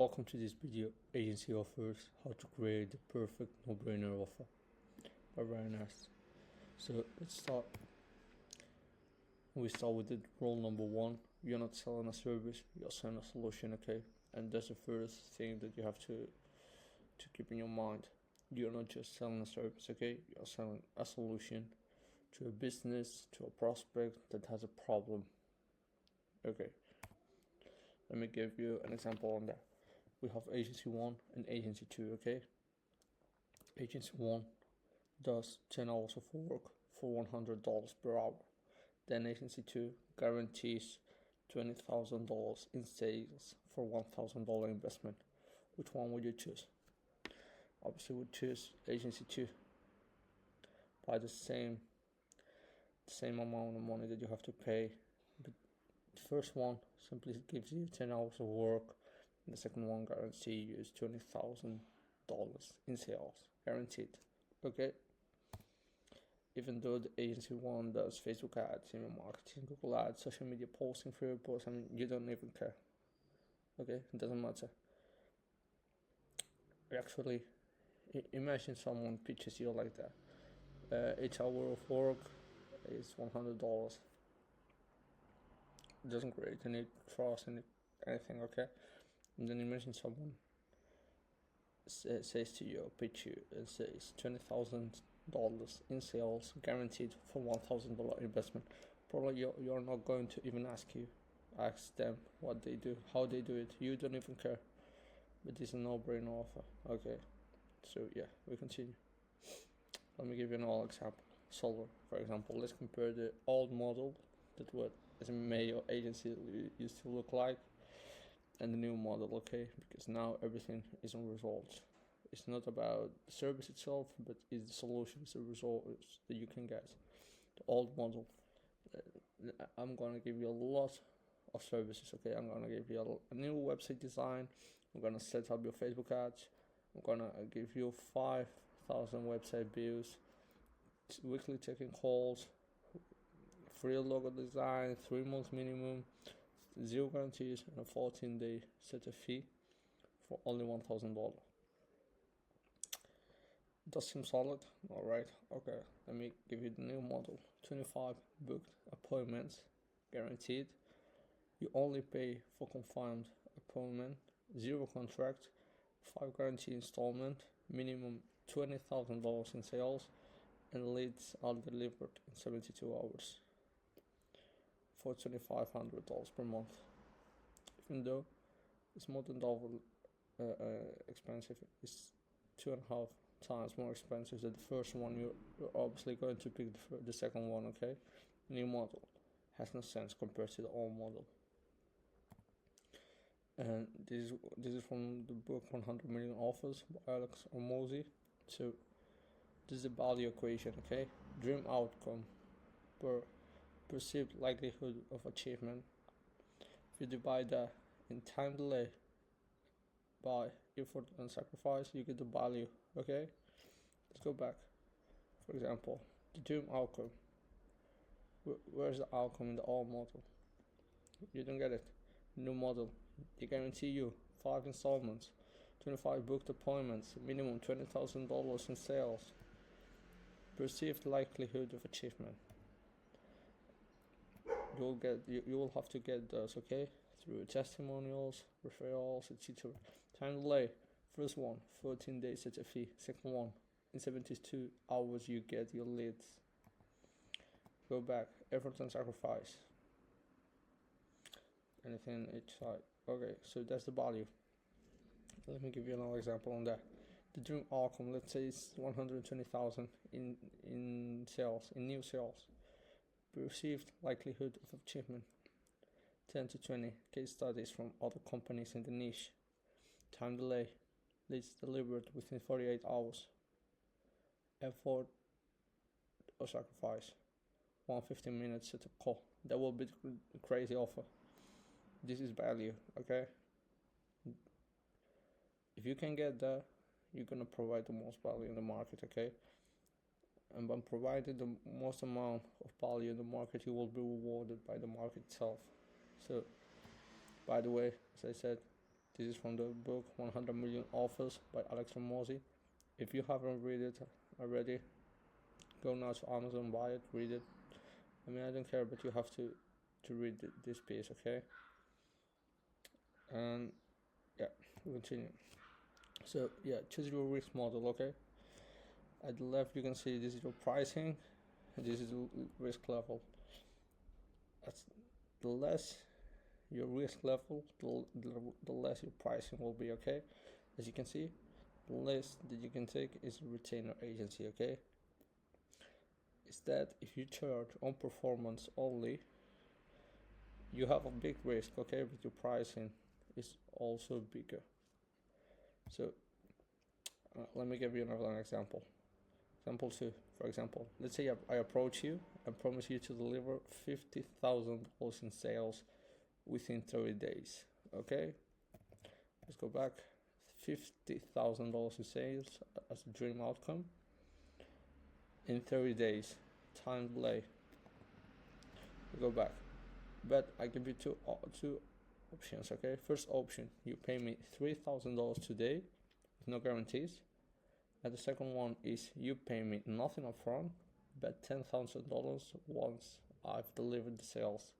Welcome to this video. Agency offers how to create the perfect no-brainer offer by Rayan Azz. So let's start. We start with the rule number one. You're not selling a service, you're selling a solution, okay? And that's the first thing that you have to keep in your mind. You're not just selling a service, okay? You're selling a solution to a business, to a prospect that has a problem. Okay. Let me give you an example on that. We have agency 1 and agency 2, okay? Agency 1 does 10 hours of work for $100 per hour. Then agency 2 guarantees $20,000 in sales for $1,000 investment. Which one would you choose? Obviously, we choose agency 2 by the same amount of money that you have to pay. But the first one simply gives you 10 hours of work. The second one guarantees you is $20,000 in sales, guaranteed. Okay. Even though the agency one does Facebook ads, email marketing, Google ads, social media posting, free reports, I mean, you don't even care. Okay, it doesn't matter. Actually, imagine someone pitches you like that. Each hour of work is $100. It doesn't create any trust, anything. Okay. And then imagine someone says to you, pitch you, and says $20,000 in sales, guaranteed for $1,000 investment. Probably you're not going to even ask them what they do, how they do it. You don't even care. But it's a no-brainer offer. Okay. So yeah, we continue. Let me give you another example. Solver, for example. Let's compare the old model that what SMMA or agency used to look like, and the new model, okay? Because now everything is on results. It's not about the service itself, but it's the solutions, the results that you can get. The old model, I'm gonna give you a lot of services, okay? I'm gonna give you a new website design. I'm gonna set up your Facebook ads. I'm gonna give you 5,000 website views, weekly checking calls, free logo design, 3 months minimum, 0 guarantees, and a 14-day setup fee for only $1,000. Does seem solid? Alright, okay. Let me give you the new model. 25 booked appointments, guaranteed. You only pay for confirmed appointment, 0 contract, 5 guaranteed installment, minimum $20,000 in sales, and leads are delivered in 72 hours for $2,500 per month. Even though it's more than double expensive, it's 2.5 times more expensive than the first one. You're obviously going to pick the second one, okay? New model has no sense compared to the old model. And this is from the book 100 Million Offers by Alex Hormozi. So this is the value equation, okay? Dream outcome per perceived likelihood of achievement. If you divide that in time delay by effort and sacrifice, you get the value. Okay, let's go back. For example, the dream outcome. Where's the outcome in the old model? You don't get it. New model, they guarantee you 5 installments, 25 booked appointments, minimum $20,000 in sales. Perceived likelihood of achievement. You will have to get those, okay, through testimonials, referrals, etc. Time delay. First one, 14 days at a fee. Second one, in 72 hours you get your leads. Go back. Effort and sacrifice. Anything each side. Okay, so that's the value. Let me give you another example on that. The dream outcome, let's say it's 120,000 in sales, in new sales. Perceived likelihood of achievement, 10 to 20 case studies from other companies in the niche. Time delay, leads delivered within 48 hours. Effort or sacrifice, 115 minutes at a call. That will be the crazy offer. This is value, okay? If you can get that, you're gonna provide the most value in the market, okay? And by providing the most amount of value in the market, you will be rewarded by the market itself. So, by the way, as I said, This is from the book 100 Million Offers by Alex Ramosi. If you haven't read it already, go now to Amazon, buy it, read it. I mean, I don't care, but you have to read this piece, okay? And yeah, we continue. So yeah, choose your risk model, okay? At the left, you can see this is your pricing, and this is the risk level. That's the less your risk level, the less your pricing will be, okay? As you can see, the less that you can take is a retainer agency, okay? Is that if you charge on performance only, you have a big risk, okay? But your pricing is also bigger. So let me give you another example. Example 2, for example, let's say I approach you and promise you to deliver $50,000 in sales within 30 days, okay? Let's go back. $50,000 in sales as a dream outcome in 30 days, time delay. We go back, but I give you two options, okay? First option, you pay me $3,000 today with no guarantees. And the second one is you pay me nothing upfront, but $10,000 once I've delivered the sales.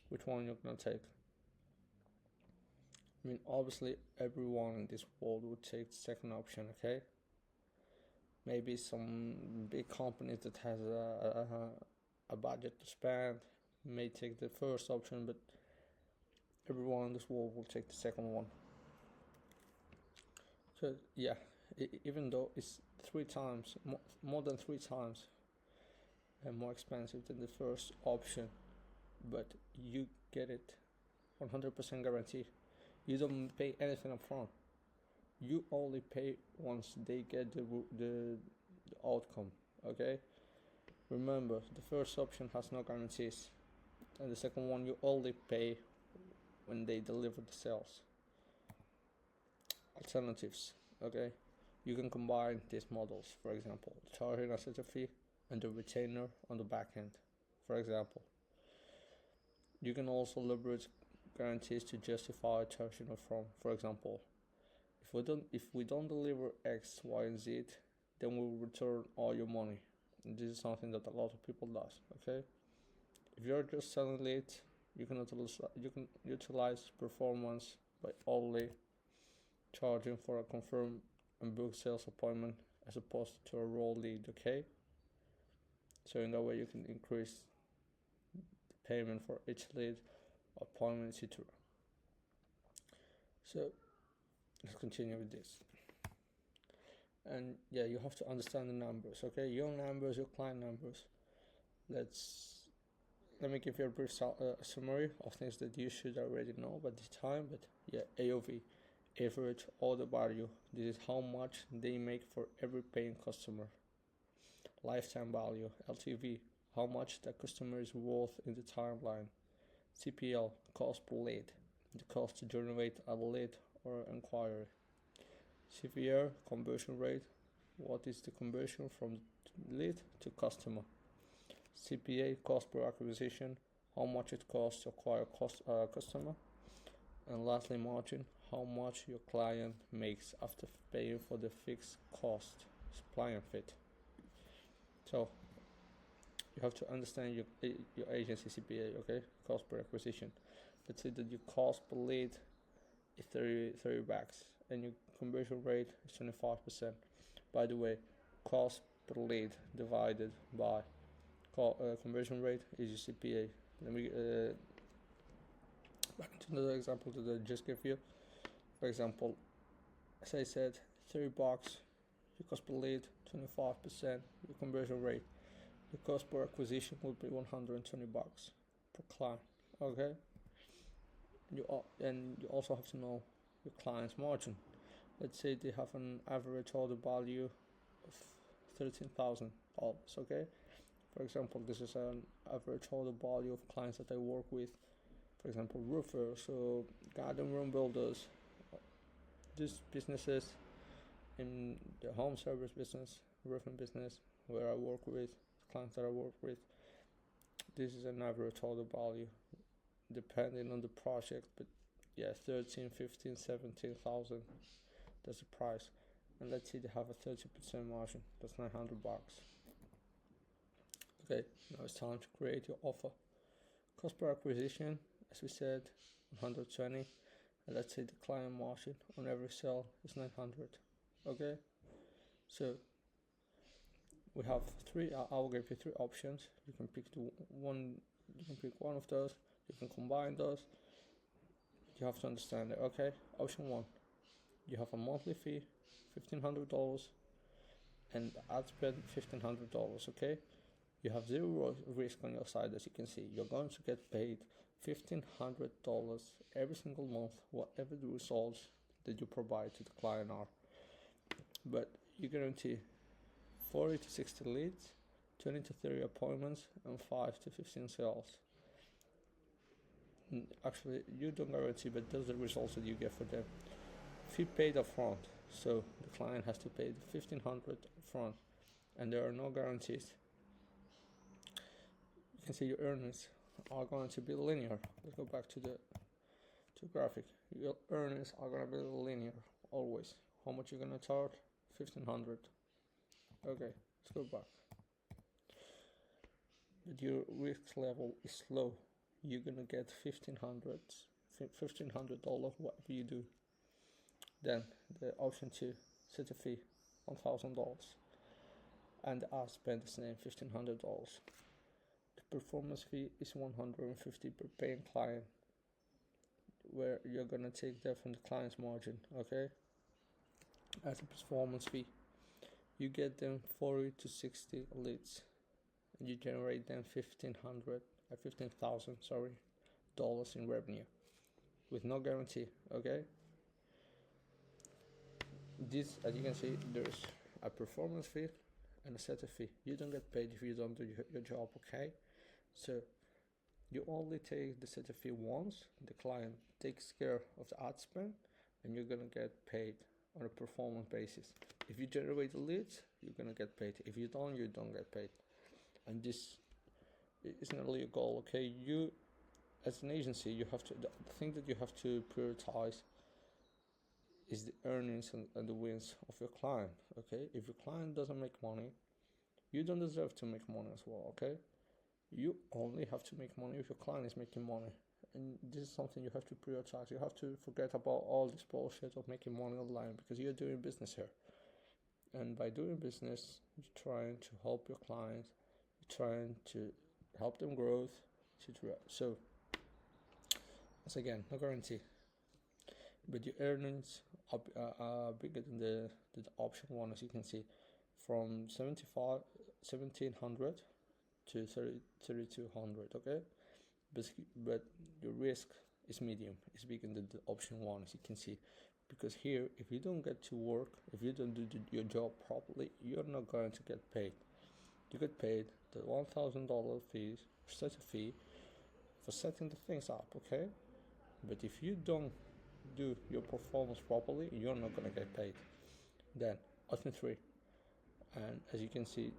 Which one you're gonna take? I mean, obviously everyone in this world would take the second option, okay? Maybe some big companies that has a budget to spend may take the first option, but everyone in this world will take the second one. So yeah, even though it's 3 times, more than 3 times more expensive than the first option, but you get it 100% guarantee. You don't pay anything up front. You only pay once they get the outcome, okay? Remember, the first option has no guarantees, and the second one you only pay when they deliver the sales. Alternatives, okay? You can combine these models, for example, charging a setup fee and the retainer on the back end, for example. You can also leverage guarantees to justify charging upfront. For example, if we don't deliver X, Y, and Z, then we'll return all your money. And this is something that a lot of people does. Okay, if you're just selling leads, you can utilize performance by only charging for a confirmed and booked sales appointment as opposed to a raw lead. Okay, so in that way you can increase the payment for each lead, appointment, etc. So let's continue with this. And yeah, you have to understand the numbers, okay? Your numbers, your client numbers. Let me give you a brief summary of things that you should already know by this time. But yeah, AOV, average order value. This is how much they make for every paying customer. Lifetime value, LTV, how much the customer is worth in the timeline. CPL, cost per lead, the cost to generate a lead or inquiry. CVR, conversion rate, what is the conversion from lead to customer. CPA, cost per acquisition, how much it costs to acquire customer. And lastly, margin, how much your client makes after paying for the fixed cost, supply and fit. So you have to understand your agency CPA, okay? Cost per acquisition. Let's say that your cost per lead is 30 bucks and your conversion rate is 25%. By the way, cost per lead divided by conversion rate is your CPA. Let me back to another example that I just gave you. For example, as I said, 30 bucks, your cost per lead, 25%, your conversion rate. The cost per acquisition will be 120 bucks per client. Okay. You also have to know your client's margin. Let's say they have an average order value of $13,000. Okay. For example, this is an average order value of clients that I work with. For example, roofers, so garden room builders, these businesses in the home service business, roofing business, where I work with clients that I work with. This is an average order value, depending on the project, but yeah, 13, 15, 17,000. That's the price. And let's say they have a 30% margin. That's 900 bucks. Okay, now it's time to create your offer. Cost per acquisition, as we said, 120. And let's say the client margin on every sale is 900. Okay, so we have three. I'll give you three options. You can pick one. You can pick one of those. You can combine those. You have to understand it. Okay, option one. You have a monthly fee, $1,500, and ad spend $1,500. Okay, you have zero risk on your side, as you can see. You're going to get paid $1,500 every single month, whatever the results that you provide to the client are. But you guarantee 40 to 60 leads, 20 to 30 appointments, and 5 to 15 sales. Actually, you don't guarantee, but those are the results that you get for them. Fee paid upfront, so the client has to pay the $1,500 upfront, and there are no guarantees. You can see your earnings are going to be linear. Let's go back to the graphic. Your earnings are going to be linear always. How much you're going to charge? $1,500. Okay, let's go back. But your risk level is low. You're gonna get $1,500 whatever you do. Then the option 2, set a fee, $1,000, and the ad spend is named $1,500. The performance fee is $150 per paying client, where you're gonna take that from the client's margin. Okay, as a performance fee, you get them 40 to 60 leads, and you generate them $15,000 dollars in revenue with no guarantee. Okay, this, as you can see, there's a performance fee and a setup fee. You don't get paid if you don't do your job. Okay, so you only take the setup fee once. The client takes care of the ad spend, and you're gonna get paid on a performance basis. If you generate the leads, you're gonna get paid. If you don't, you don't get paid. And this is not really a goal. Okay, you as an agency, you have to, the thing that you have to prioritize is the earnings and the wins of your client. Okay, if your client doesn't make money, you don't deserve to make money as well. Okay, you only have to make money if your client is making money, and this is something you have to prioritize. You have to forget about all this bullshit of making money online, because you're doing business here, and by doing business, you're trying to help your clients, you're trying to help them grow. So once again, no guarantee, but your earnings are bigger than the option one, as you can see, from 1,700 to 3,200. Okay, but your risk is medium. It's bigger than the option one, as you can see, because here, if you don't get to work, if you don't do your job properly, you're not going to get paid. You get paid the $1,000 fees, set a fee for setting the things up. Okay, but if you don't do your performance properly, you're not gonna get paid. Then option 3, and as you can see,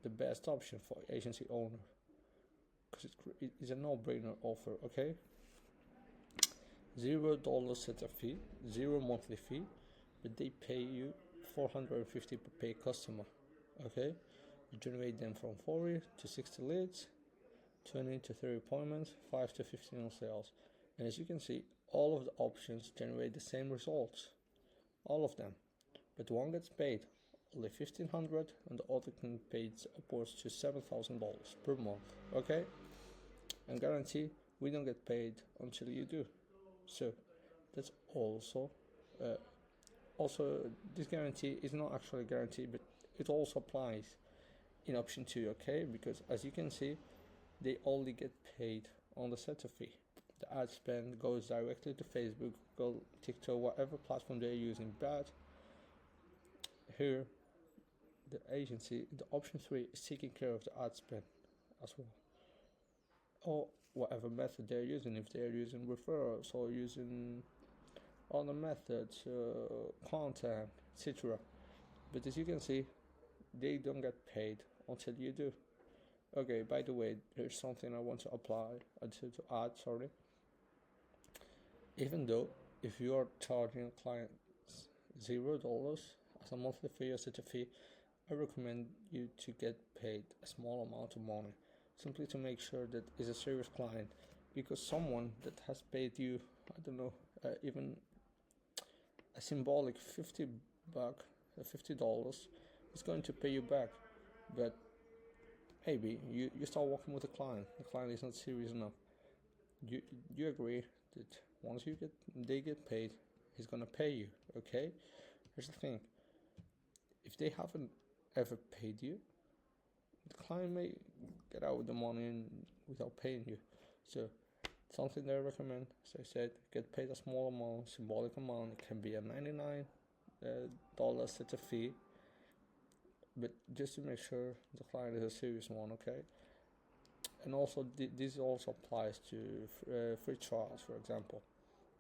the best option for agency owner, because it is a no-brainer offer. Okay, $0 setup fee, 0 monthly fee, but they pay you $450 per paid customer. Okay, you generate them from 40 to 60 leads, 20 to 30 appointments, 5 to 15 sales. And as you can see, all of the options generate the same results, all of them, but one gets paid only $1,500 and the other can pay upwards to $7,000 per month. Okay, and guarantee we don't get paid until you do. So that's also this guarantee is not actually a guarantee, but it also applies in option 2. Okay, because as you can see, they only get paid on the setup fee. The ad spend goes directly to Facebook, Google, TikTok, whatever platform they're using. But here, the agency, the option 3 is taking care of the ad spend as well, or whatever method they're using. If they're using referrals or using other methods, content, etc. But as you can see, they don't get paid until you do. Okay, by the way, there's something I want to add. even though if you are charging clients $0 as a monthly fee or such a fee, I recommend you to get paid a small amount of money, simply to make sure that it's a serious client, because someone that has paid you, I don't know, even a symbolic 50 buck, $50 is going to pay you back. But maybe you start working with the client is not serious enough. You agree that once they get paid, he's gonna pay you. Okay, here's the thing: if they haven't ever paid you, the client may get out with the money without paying you. So something that I recommend, as I said, get paid a small amount, symbolic amount. It can be a $99 such a fee, but just to make sure the client is a serious one. Okay. And also this also applies to free trials. For example,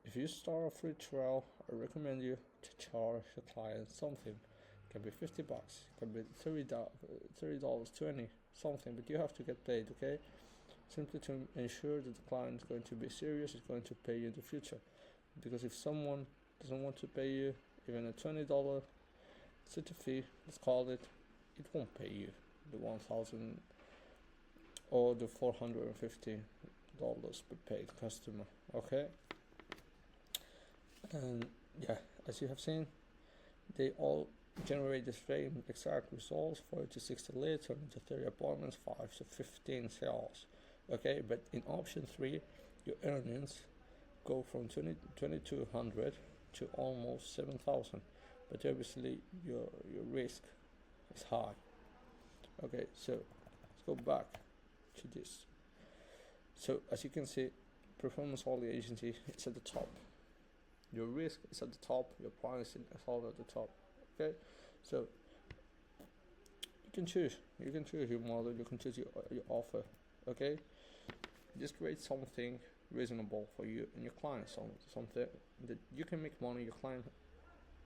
if you start a free trial, I recommend you to charge the client something. It can be 50 bucks, it can be $30, 20, something, but you have to get paid. Okay, simply to ensure that the client is going to be serious, is going to pay you in the future. Because if someone doesn't want to pay you even a $20 such a fee, let's call it, it won't pay you the 1,000 or the $450 per paid customer. Okay, and yeah, as you have seen, they all generate the same exact results: 40 to 60 leads, 20 to 30 appointments, 5 to 15 sales. Okay, but in option 3, your earnings go from 2,200 to almost 7,000, but obviously your risk is high. Okay, so let's go back to this. So as you can see, performance only agency is at the top, your risk is at the top, your price is all at the top. Okay, so you can choose your model, you can choose your offer. Okay, just create something reasonable for you and your client, something that you can make money, your client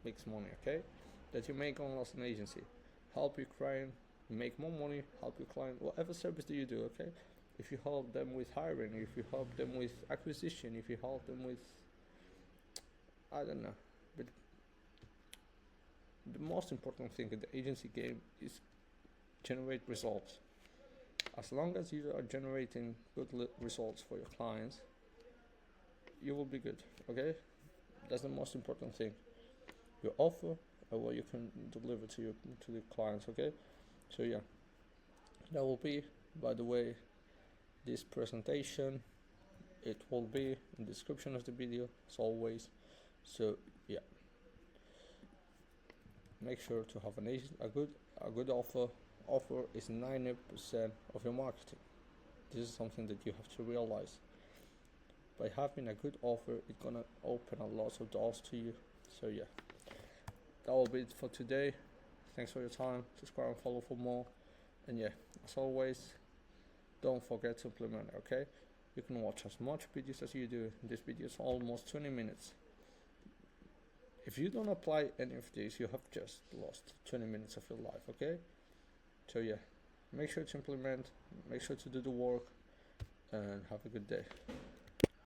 makes money. Okay, that you make on as an agency, help your client make more money, help your client, whatever service do you do. Okay, if you help them with hiring, if you help them with acquisition, if you help them with, I don't know, but the most important thing in the agency game is generate results. As long as you are generating good results for your clients, you will be good. Okay, that's the most important thing, your offer and what you can deliver to the clients. Okay, so yeah, that will be, by the way, this presentation. It will be in the description of the video as always. So yeah, make sure to have a good offer. Offer is 90% of your marketing. This is something that you have to realize. By having a good offer, it's gonna open a lot of doors to you. So yeah, that will be it for today. Thanks for your time. Subscribe and follow for more. And yeah, as always, don't forget to implement. Okay, you can watch as much videos as you do. This video is almost 20 minutes. If you don't apply any of these, you have just lost 20 minutes of your life. Okay, so yeah, make sure to implement, make sure to do the work, and have a good day.